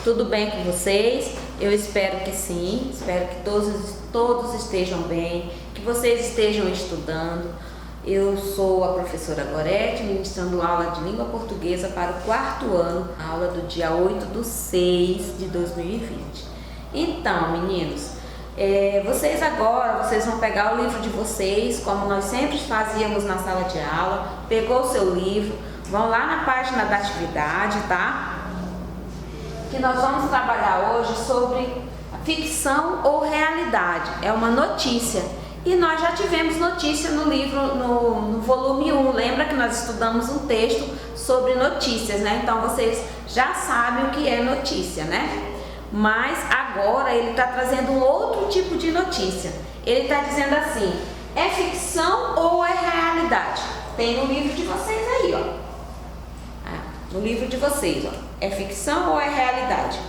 Tudo bem com vocês? Eu espero que sim, espero que todos estejam bem, que vocês estejam estudando. Eu sou a professora Gorete, ministrando aula de língua portuguesa para o 4º ano, aula do dia 8/6/2020. Então, meninos, vocês vão pegar o livro de vocês, como nós sempre fazíamos na sala de aula, pegou o seu livro, vão lá na página da atividade, tá? Que nós vamos trabalhar hoje sobre ficção ou realidade, é uma notícia. E nós já tivemos notícia no livro, no volume 1, lembra que nós estudamos um texto sobre notícias, né? Então vocês já sabem o que é notícia, né? Mas agora ele está trazendo um outro tipo de notícia. Ele está dizendo assim, é ficção ou é realidade? Tem no livro de vocês aí, ó. No livro de vocês, ó. É ficção ou é realidade?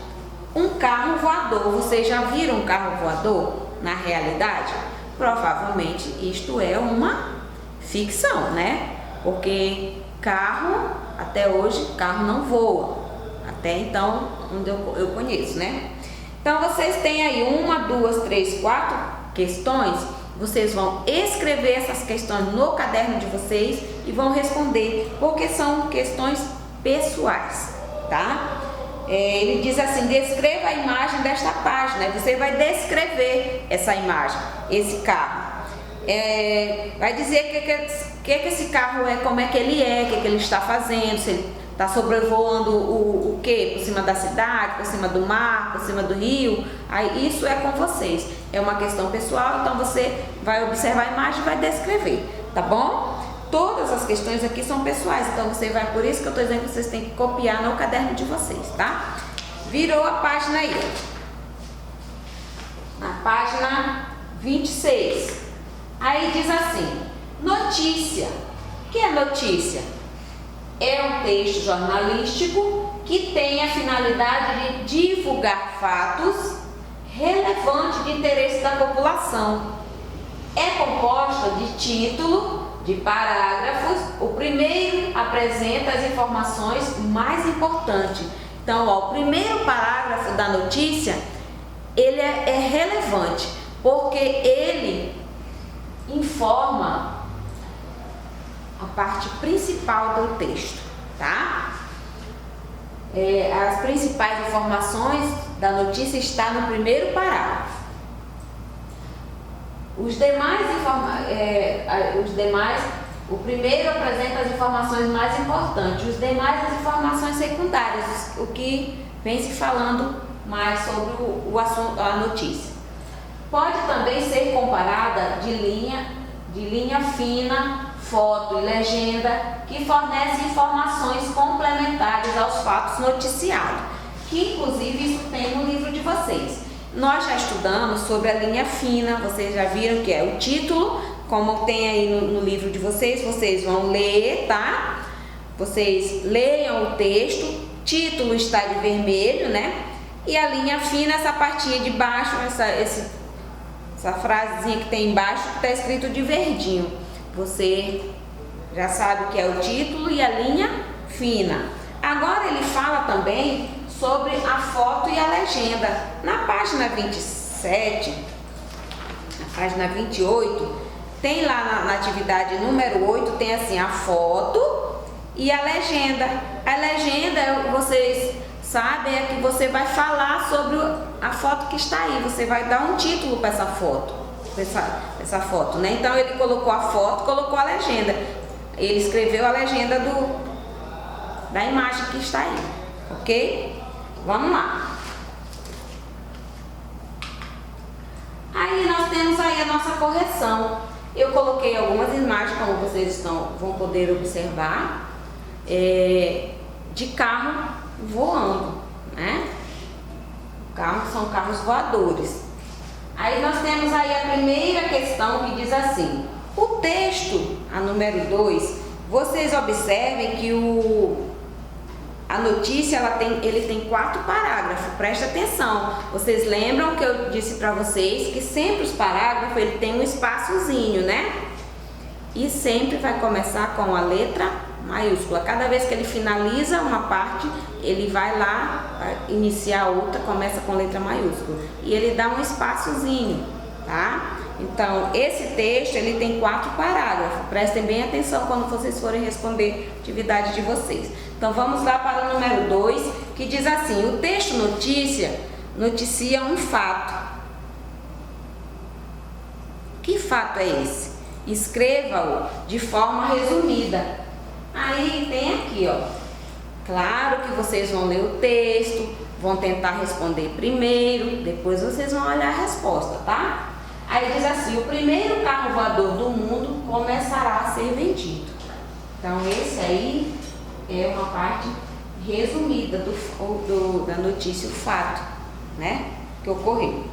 Um carro voador, vocês já viram um carro voador na realidade? Provavelmente isto é uma ficção, né? Porque carro, até hoje, carro não voa. Até então, onde eu conheço, né? Então, vocês têm aí 1, 2, 3, 4 questões. Vocês vão escrever essas questões no caderno de vocês e vão responder, porque são questões pessoais, tá? Ele diz assim, descreva a imagem desta página. Você vai descrever essa imagem, esse carro. Vai dizer que esse carro é, como é que ele é, o que ele está fazendo, se ele está sobrevoando o que? Por cima da cidade, por cima do mar, por cima do rio. Aí isso é com vocês. É uma questão pessoal, então você vai observar a imagem e vai descrever, tá bom? Todas as questões aqui são pessoais, então você vai, por isso que eu estou dizendo que vocês têm que copiar no caderno de vocês, tá? Virou a página aí. Na página 26. Aí diz assim, notícia. O que é notícia? É um texto jornalístico que tem a finalidade de divulgar fatos relevantes de interesse da população. É composta de título, de parágrafos. O primeiro apresenta as informações mais importantes. Então, ó, o primeiro parágrafo da notícia, ele é relevante, porque ele informa a parte principal do texto, tá? As principais informações da notícia estão no primeiro parágrafo. O primeiro apresenta as informações mais importantes, os demais as informações secundárias, o que vem se falando mais sobre o assunto, a notícia. Pode também ser comparada de linha fina, foto e legenda, que fornecem informações complementares aos fatos noticiados, que inclusive isso tem no livro de vocês. Nós já estudamos sobre a linha fina, vocês já viram que é o título, como tem aí no livro de vocês, vocês vão ler, tá? Vocês leiam o texto, título está de vermelho, né? E a linha fina, essa partinha de baixo, essa frasezinha que tem embaixo, que está escrito de verdinho. Você já sabe o que é o título e a linha fina. Agora ele fala também sobre a foto e a legenda. Na página 27, na página 28, tem lá na atividade número 8, tem assim a foto e a legenda. A legenda, vocês sabem, é que você vai falar sobre a foto que está aí. Você vai dar um título para essa foto, essa foto, né? Então ele colocou a foto, colocou a legenda. Ele escreveu a legenda da imagem que está aí, ok? Vamos lá. Aí nós temos aí a nossa correção. Eu coloquei algumas imagens, como vocês vão poder observar, de carro voando, né? São carros voadores. Aí nós temos aí a primeira questão que diz assim, o texto, a número 2, vocês observem que a notícia ele tem 4 parágrafos, presta atenção. Vocês lembram que eu disse para vocês que sempre os parágrafos ele tem um espaçozinho, né? E sempre vai começar com a letra maiúscula. Cada vez que ele finaliza uma parte, ele vai lá iniciar outra, começa com letra maiúscula. E ele dá um espaçozinho, tá? Então, esse texto, ele tem 4 parágrafos. Prestem bem atenção quando vocês forem responder a atividade de vocês. Então, vamos lá para o número 2, que diz assim: o texto noticia um fato. Que fato é esse? Escreva-o de forma resumida. Aí tem aqui, ó. Claro que vocês vão ler o texto, vão tentar responder primeiro, depois vocês vão olhar a resposta, tá? Aí diz assim: o primeiro carro voador do mundo começará a ser vendido. Então, esse aí é uma parte resumida da notícia, o fato, né, que ocorreu.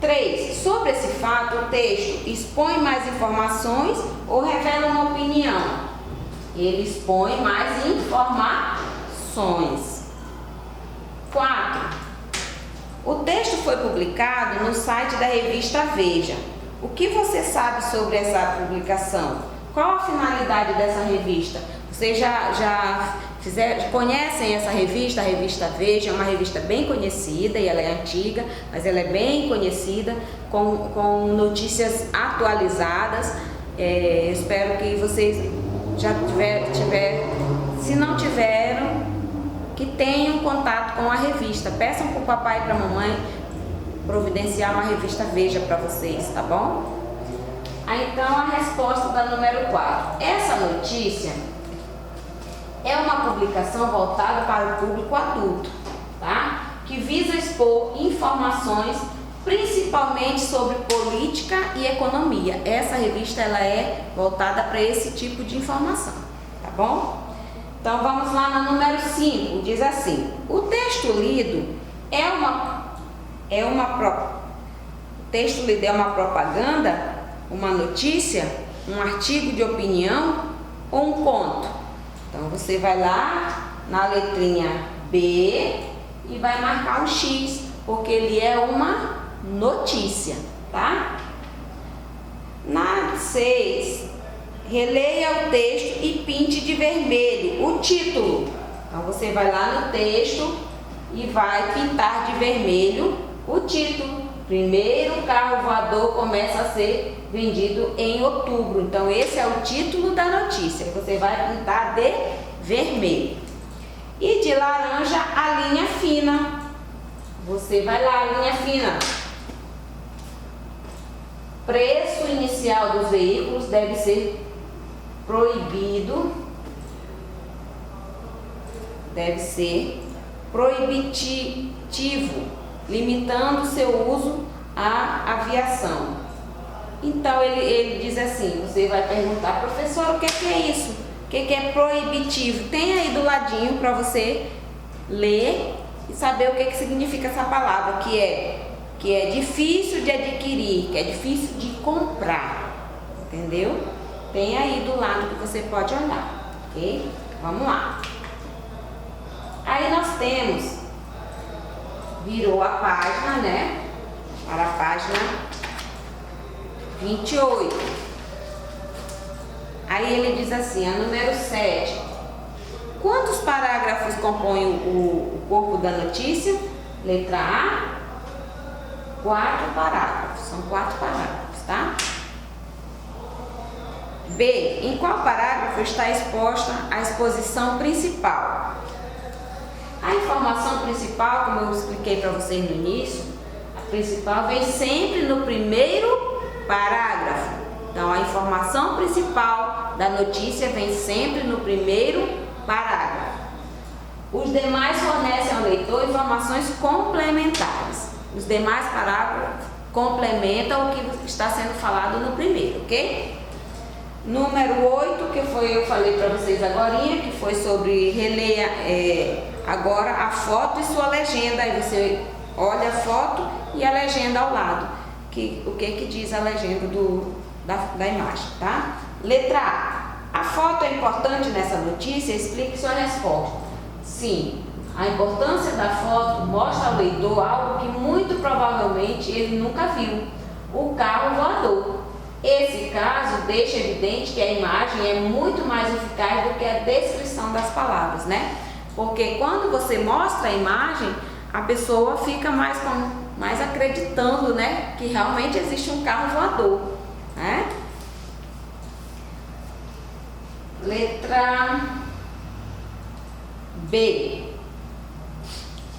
3. Sobre esse fato, o texto expõe mais informações ou revela uma opinião? Ele expõe mais informações. 4. O texto foi publicado no site da revista Veja. O que você sabe sobre essa publicação? Qual a finalidade dessa revista? Vocês conhecem essa revista? A revista Veja é uma revista bem conhecida, e ela é antiga, mas ela é bem conhecida, com notícias atualizadas. Espero que vocês já se não tiveram, que tenham contato com a revista. Peçam para o papai e para a mamãe providenciar uma revista Veja para vocês, tá bom? Aí, então, a resposta da número 4. Essa notícia é uma publicação voltada para o público adulto, tá? Que visa expor informações principalmente sobre política e economia. Essa revista, ela é voltada para esse tipo de informação, tá bom? Então, vamos lá na número 5, diz assim: o texto lido é uma propaganda, uma notícia, um artigo de opinião ou um conto? Então, você vai lá na letrinha B e vai marcar um X, porque ele é uma notícia, tá? Na 6, releia o texto e pinte de vermelho o título. Então, você vai lá no texto e vai pintar de vermelho o título. Primeiro carro voador começa a ser vendido em outubro. Então, esse é o título da notícia. Você vai pintar de vermelho. E de laranja, a linha fina. Você vai lá, a linha fina. Preço inicial dos veículos deve ser proibido, deve ser proibitivo, limitando seu uso à aviação. Então, ele diz assim, você vai perguntar: professor, o que é isso? O que é proibitivo? Tem aí do ladinho para você ler e saber o que significa essa palavra, que é difícil de adquirir, que é difícil de comprar, entendeu? Tem aí do lado que você pode olhar, ok? Vamos lá. Aí nós temos, virou a página, né? Para a página 28. Aí ele diz assim, a número 7. Quantos parágrafos compõem o corpo da notícia? Letra A, 4 parágrafos. São 4 parágrafos, tá? B. Em qual parágrafo está exposta a exposição principal? A informação principal, como eu expliquei para vocês no início, a principal vem sempre no primeiro parágrafo. Então, a informação principal da notícia vem sempre no primeiro parágrafo. Os demais fornecem ao leitor informações complementares. Os demais parágrafos complementam o que está sendo falado no primeiro, ok? Número 8, que eu falei para vocês agorinha, que foi sobre releia agora a foto e sua legenda. Aí você olha a foto e a legenda ao lado. O que diz a legenda da imagem, tá? Letra A. A foto é importante nessa notícia? Explique sua resposta. Sim. A importância da foto mostra ao leitor algo que muito provavelmente ele nunca viu: o carro voador. Esse caso deixa evidente que a imagem é muito mais eficaz do que a descrição das palavras, né? Porque quando você mostra a imagem, a pessoa fica mais acreditando, né, que realmente existe um carro voador, né? Letra B.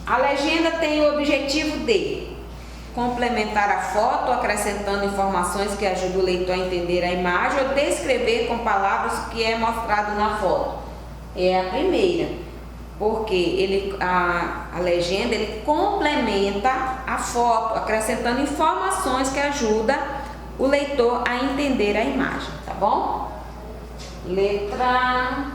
A legenda tem o objetivo de complementar a foto, acrescentando informações que ajudam o leitor a entender a imagem ou descrever com palavras o que é mostrado na foto. É a primeira, porque a legenda ele complementa a foto, acrescentando informações que ajudam o leitor a entender a imagem, tá bom? Letra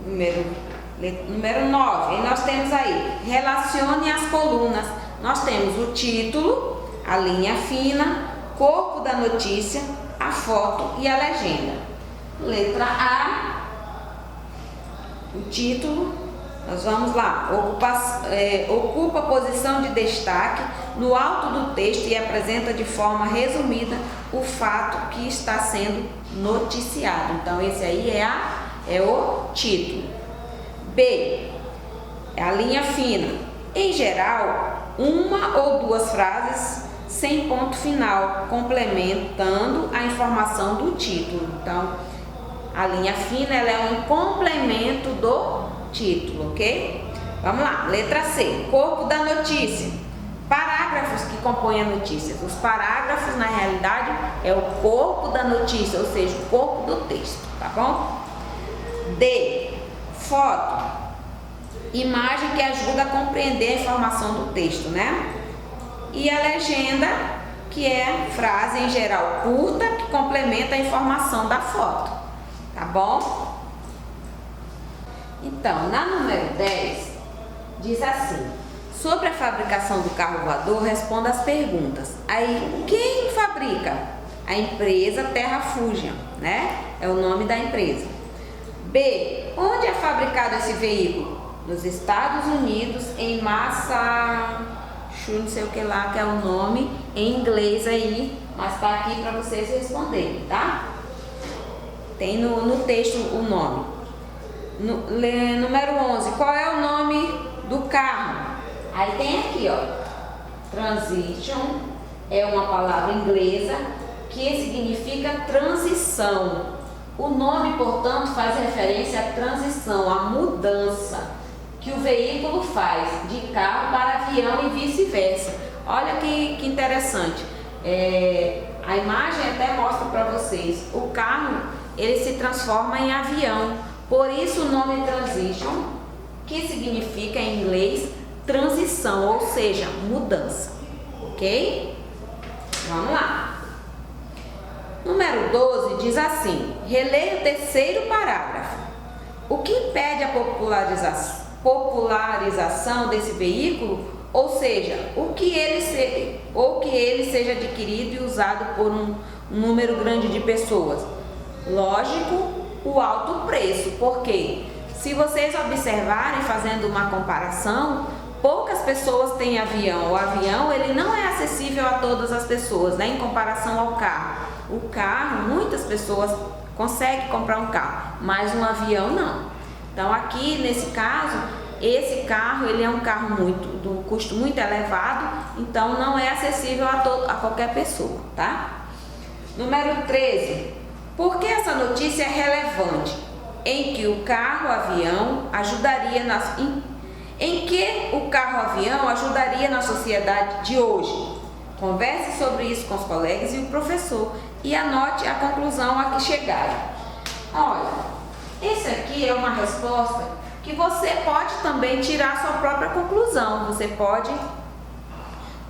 número 9, e nós temos aí, relacione as colunas. Nós temos o título, a linha fina, corpo da notícia, a foto e a legenda. Letra A, o título, nós vamos lá, ocupa posição de destaque no alto do texto e apresenta de forma resumida o fato que está sendo noticiado. Então esse aí é o título. B, é a linha fina. Em geral, uma ou duas frases sem ponto final, complementando a informação do título. Então, a linha fina ela é um complemento do título, ok? Vamos lá, letra C, corpo da notícia. Parágrafos que compõem a notícia. Os parágrafos, na realidade, é o corpo da notícia, ou seja, o corpo do texto, tá bom? D, foto. Imagem que ajuda a compreender a informação do texto, né? E a legenda, que é frase em geral curta, que complementa a informação da foto, tá bom? Então, na número 10, diz assim: sobre a fabricação do carro voador, responda as perguntas. Aí, quem fabrica? A empresa Terra Fusion, né? É o nome da empresa. B, onde é fabricado esse veículo? Nos Estados Unidos, em não sei o que lá, que é o nome em inglês aí, mas tá aqui para vocês responderem, tá? Tem no texto o nome. Número 11, qual é o nome do carro? Aí tem aqui, ó, transition, é uma palavra inglesa que significa transição. O nome, portanto, faz referência à transição, à mudança que o veículo faz de carro para avião e vice-versa. Olha que interessante. A imagem até mostra para vocês. O carro, ele se transforma em avião. Por isso o nome transition, que significa em inglês transição, ou seja, mudança. Ok? Vamos lá. Número 12 diz assim: releia o terceiro parágrafo. O que impede a popularização desse veículo, ou seja, que ele seja adquirido e usado por um número grande de pessoas? Lógico, o alto preço, porque se vocês observarem, fazendo uma comparação, poucas pessoas têm avião. O avião ele não é acessível a todas as pessoas, né, em comparação ao carro. O carro, muitas pessoas conseguem comprar um carro, mas um avião não. Então aqui nesse caso, esse carro ele é um carro de um custo muito elevado, então não é acessível a qualquer pessoa, tá? Número 13. Por que essa notícia é relevante? Em que o carro-avião ajudaria na sociedade de hoje? Converse sobre isso com os colegas e o professor e anote a conclusão a que chegaram. Olha, esse aqui é uma resposta que você pode também tirar sua própria conclusão. Você pode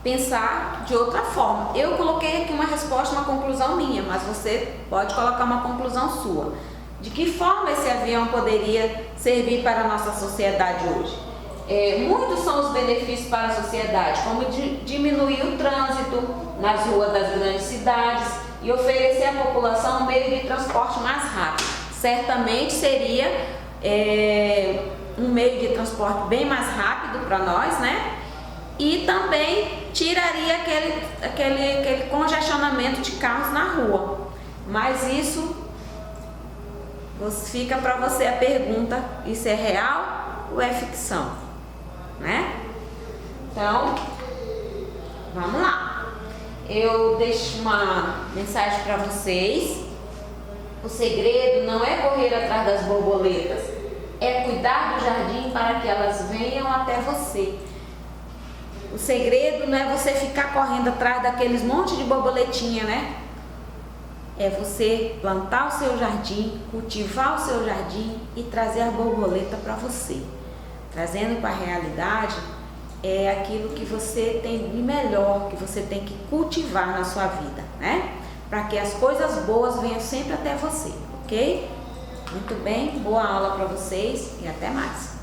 pensar de outra forma. Eu coloquei aqui uma resposta, uma conclusão minha, mas você pode colocar uma conclusão sua. De que forma esse avião poderia servir para a nossa sociedade hoje? Muitos são os benefícios para a sociedade, como diminuir o trânsito nas ruas das grandes cidades e oferecer à população um meio de transporte mais rápido. Certamente seria um meio de transporte bem mais rápido para nós, né? E também tiraria aquele congestionamento de carros na rua. Mas isso fica para você a pergunta: isso é real ou é ficção, né? Então, vamos lá. Eu deixo uma mensagem para vocês. O segredo não é correr atrás das borboletas, é cuidar do jardim para que elas venham até você. O segredo não é você ficar correndo atrás daqueles monte de borboletinha, né? É você plantar o seu jardim, cultivar o seu jardim e trazer a borboleta para você. Trazendo para a realidade é aquilo que você tem de melhor, que você tem que cultivar na sua vida, né? Para que as coisas boas venham sempre até você, ok? Muito bem, boa aula para vocês e até mais.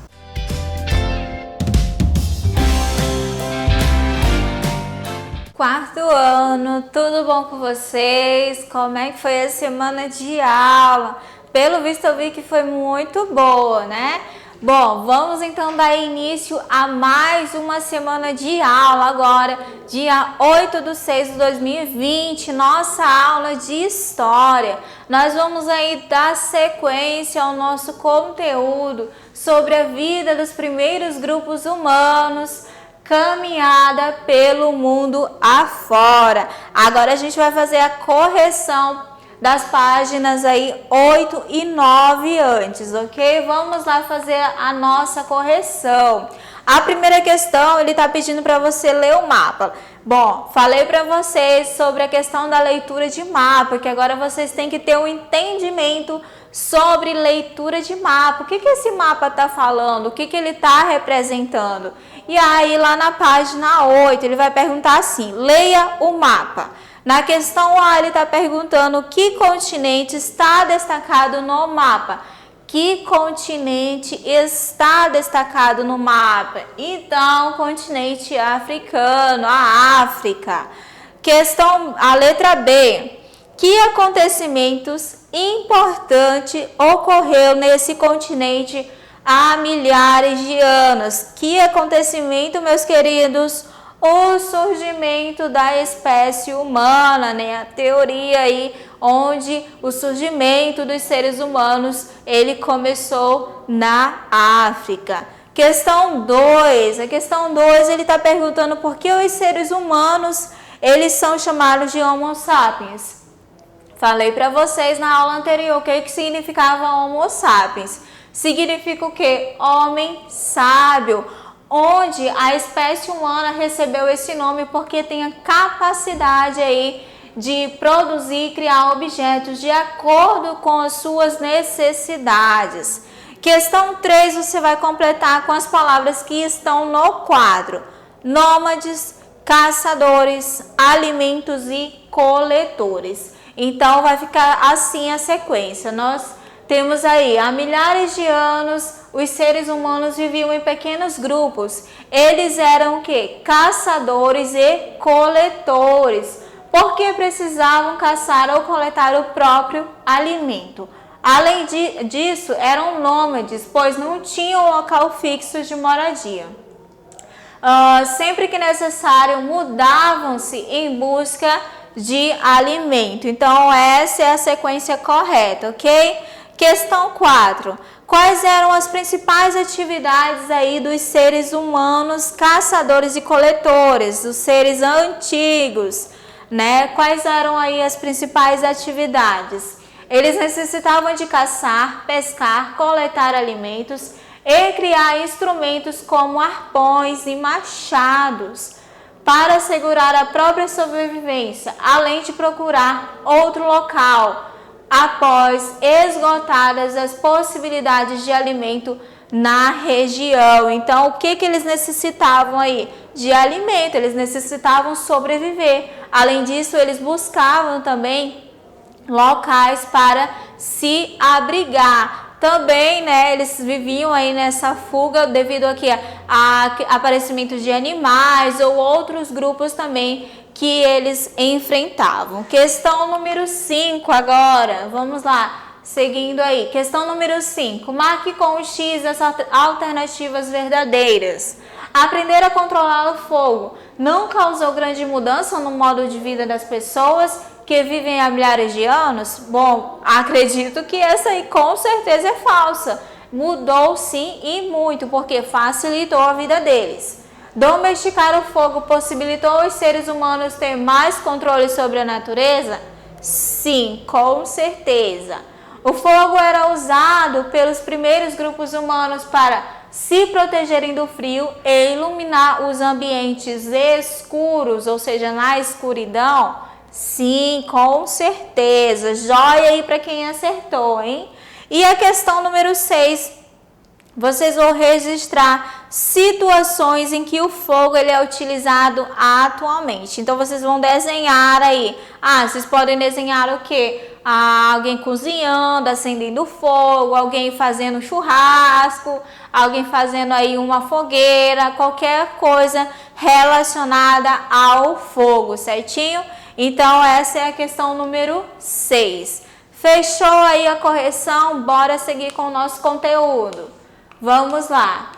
Quarto ano, tudo bom com vocês? Como é que foi a semana de aula? Pelo visto eu vi que foi muito boa, né? Bom, vamos então dar início a mais uma semana de aula agora, dia 8/6/2020, nossa aula de História. Nós vamos aí dar sequência ao nosso conteúdo sobre a vida dos primeiros grupos humanos, caminhada pelo mundo afora. Agora a gente vai fazer a correção das páginas aí 8 e 9 antes, ok? Vamos lá fazer a nossa correção. A primeira questão, ele está pedindo para você ler o mapa. Bom, falei para vocês sobre a questão da leitura de mapa, que agora vocês têm que ter um entendimento sobre leitura de mapa. O que esse mapa está falando? O que ele está representando? E aí, lá na página 8, ele vai perguntar assim: leia o mapa. Na questão A, ele está perguntando que continente está destacado no mapa. Que continente está destacado no mapa? Então, continente africano, a África. A letra B. Que acontecimentos importantes ocorreu nesse continente há milhares de anos? Que acontecimento, meus queridos? O surgimento da espécie humana, né? A teoria aí onde o surgimento dos seres humanos, ele começou na África. Questão 2. A questão 2, ele está perguntando por que os seres humanos, eles são chamados de Homo sapiens. Falei para vocês na aula anterior o que significava Homo sapiens. Significa o quê? Homem sábio. Onde a espécie humana recebeu esse nome porque tem a capacidade aí de produzir e criar objetos de acordo com as suas necessidades. Questão 3, você vai completar com as palavras que estão no quadro: nômades, caçadores, alimentos e coletores. Então vai ficar assim a sequência. Nós temos aí, há milhares de anos, os seres humanos viviam em pequenos grupos. Eles eram o quê? Caçadores e coletores, porque precisavam caçar ou coletar o próprio alimento. Além disso, eram nômades, pois não tinham local fixo de moradia. Sempre que necessário, mudavam-se em busca de alimento. Então, essa é a sequência correta, ok? Questão 4. Quais eram as principais atividades aí dos seres humanos caçadores e coletores, dos seres antigos, né? Quais eram aí as principais atividades? Eles necessitavam de caçar, pescar, coletar alimentos e criar instrumentos como arpões e machados para assegurar a própria sobrevivência, além de procurar outro local após esgotadas as possibilidades de alimento na região. Então, o que eles necessitavam aí? De alimento, eles necessitavam sobreviver. Além disso, eles buscavam também locais para se abrigar. Também, né, eles viviam aí nessa fuga devido aqui a aparecimento de animais ou outros grupos também que eles enfrentavam. Questão número 5 agora, vamos lá, seguindo aí. Questão número 5, marque com o X as alternativas verdadeiras. Aprender a controlar o fogo. não causou grande mudança no modo de vida das pessoas que vivem há milhares de anos? Bom, acredito que essa aí com certeza é falsa. Mudou sim e muito, porque facilitou a vida deles. Domesticar o fogo possibilitou os seres humanos ter mais controle sobre a natureza? Sim, com certeza. O fogo era usado pelos primeiros grupos humanos para se protegerem do frio e iluminar os ambientes escuros, ou seja, na escuridão. Sim, com certeza. Joia aí para quem acertou, hein? E a questão número 6. Vocês vão registrar situações em que o fogo ele é utilizado atualmente. Então, vocês vão desenhar aí. Vocês podem desenhar o quê? Alguém cozinhando, acendendo fogo, alguém fazendo churrasco, alguém fazendo aí uma fogueira, qualquer coisa relacionada ao fogo, certinho? Então, essa é a questão número 6. Fechou aí a correção? Bora seguir com o nosso conteúdo. Vamos lá.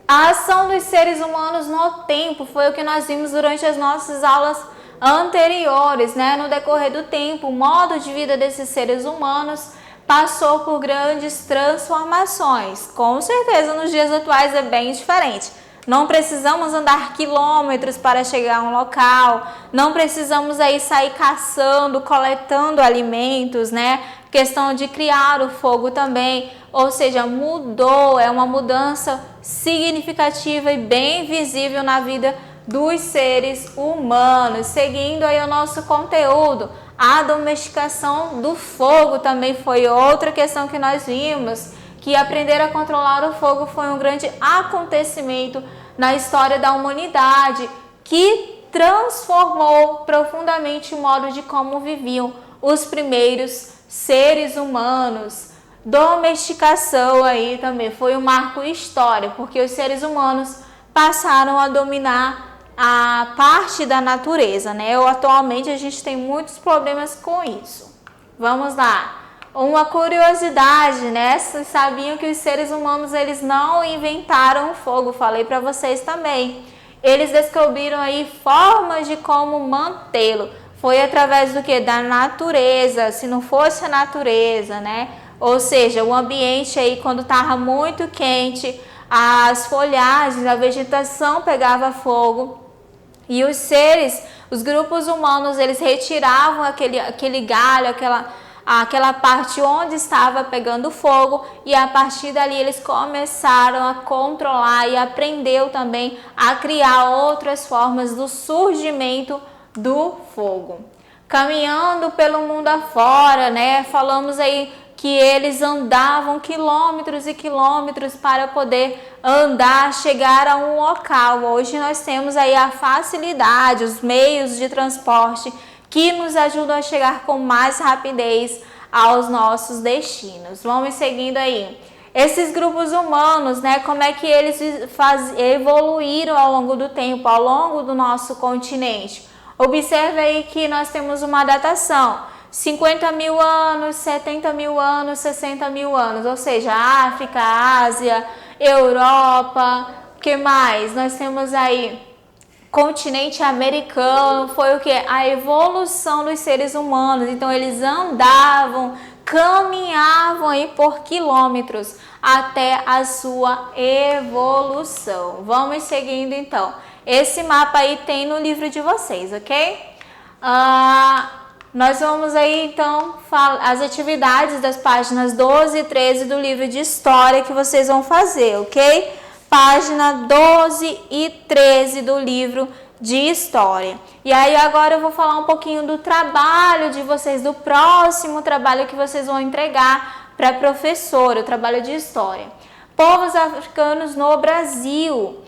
A ação dos seres humanos no tempo foi o que nós vimos durante as nossas aulas anteriores, né? No decorrer do tempo, o modo de vida desses seres humanos passou por grandes transformações. Com certeza, nos dias atuais é bem diferente. Não precisamos andar quilômetros para chegar a um local, não precisamos aí sair caçando, coletando alimentos, né? Questão de criar o fogo também, ou seja, mudou, é uma mudança significativa e bem visível na vida dos seres humanos. Seguindo aí o nosso conteúdo, a domesticação do fogo também foi outra questão que nós vimos, que aprender a controlar o fogo foi um grande acontecimento na história da humanidade, que transformou profundamente o modo de como viviam os primeiros seres humanos. Domesticação aí também foi um marco histórico, porque os seres humanos passaram a dominar a parte da natureza, né? Atualmente a gente tem muitos problemas com isso. Vamos lá. Uma curiosidade, né? Vocês sabiam que os seres humanos eles não inventaram o fogo, falei para vocês também. Eles descobriram aí formas de como mantê-lo. Foi através do que? Da natureza. Se não fosse a natureza, né? Ou seja, o ambiente aí quando estava muito quente, as folhagens, a vegetação pegava fogo e os seres, os grupos humanos, eles retiravam aquele galho, aquela parte onde estava pegando fogo e a partir dali eles começaram a controlar e aprendeu também a criar outras formas do surgimento do fogo. Caminhando pelo mundo afora, né? Falamos aí que eles andavam quilômetros e quilômetros para poder andar, chegar a um local. Hoje nós temos aí a facilidade, os meios de transporte que nos ajudam a chegar com mais rapidez aos nossos destinos. Vamos seguindo aí. Esses grupos humanos, né, como é que eles evoluíram ao longo do tempo, ao longo do nosso continente? Observe aí que nós temos uma datação. 50 mil anos, 70 mil anos, 60 mil anos, ou seja, África, Ásia, Europa, o que mais? Nós temos aí continente americano, foi o que? A evolução dos seres humanos, então eles andavam, caminhavam aí por quilômetros até a sua evolução. Vamos seguindo então. Esse mapa aí tem no livro de vocês, ok? Nós vamos aí então as atividades das páginas 12 e 13 do livro de história que vocês vão fazer, ok? Página 12 e 13 do livro de história. E aí agora eu vou falar um pouquinho do trabalho de vocês, do próximo trabalho que vocês vão entregar para a professora, o trabalho de história. Povos africanos no Brasil.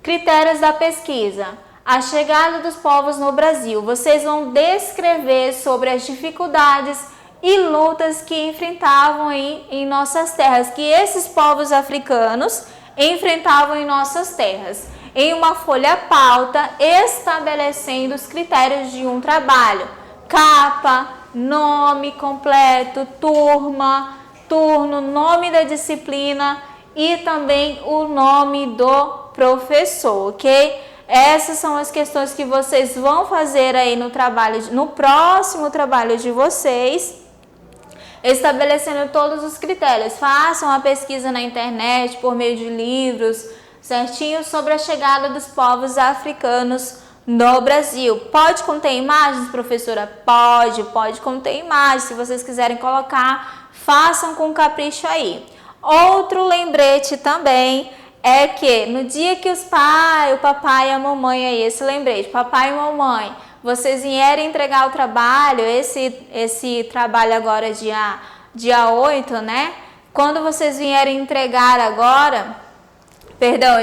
Critérios da pesquisa. A chegada dos povos no Brasil. Vocês vão descrever sobre as dificuldades e lutas que enfrentavam aí em nossas terras, que esses povos africanos enfrentavam em nossas terras. Em uma folha pauta, estabelecendo os critérios de um trabalho. Capa, nome completo, turma, turno, nome da disciplina e também o nome do professor, ok? Essas são as questões que vocês vão fazer aí no próximo trabalho de vocês, estabelecendo todos os critérios. Façam a pesquisa na internet por meio de livros, certinho, sobre a chegada dos povos africanos no Brasil. Pode conter imagens, professora? Pode conter imagens. Se vocês quiserem colocar, façam com capricho aí. Outro lembrete também é que no dia que o papai e a mamãe aí, esse lembrete, papai e mamãe, vocês vierem entregar o trabalho, esse trabalho agora dia 8, né? Quando vocês vierem entregar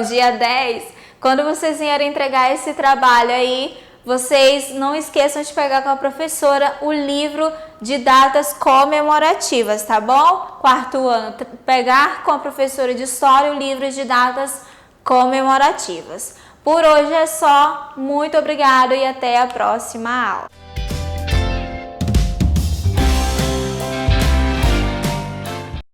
dia 10, quando vocês vierem entregar esse trabalho aí, vocês não esqueçam de pegar com a professora o livro de datas comemorativas, tá bom? Quarto ano, pegar com a professora de História o livro de datas comemorativas. Por hoje é só. Muito obrigada e até a próxima aula.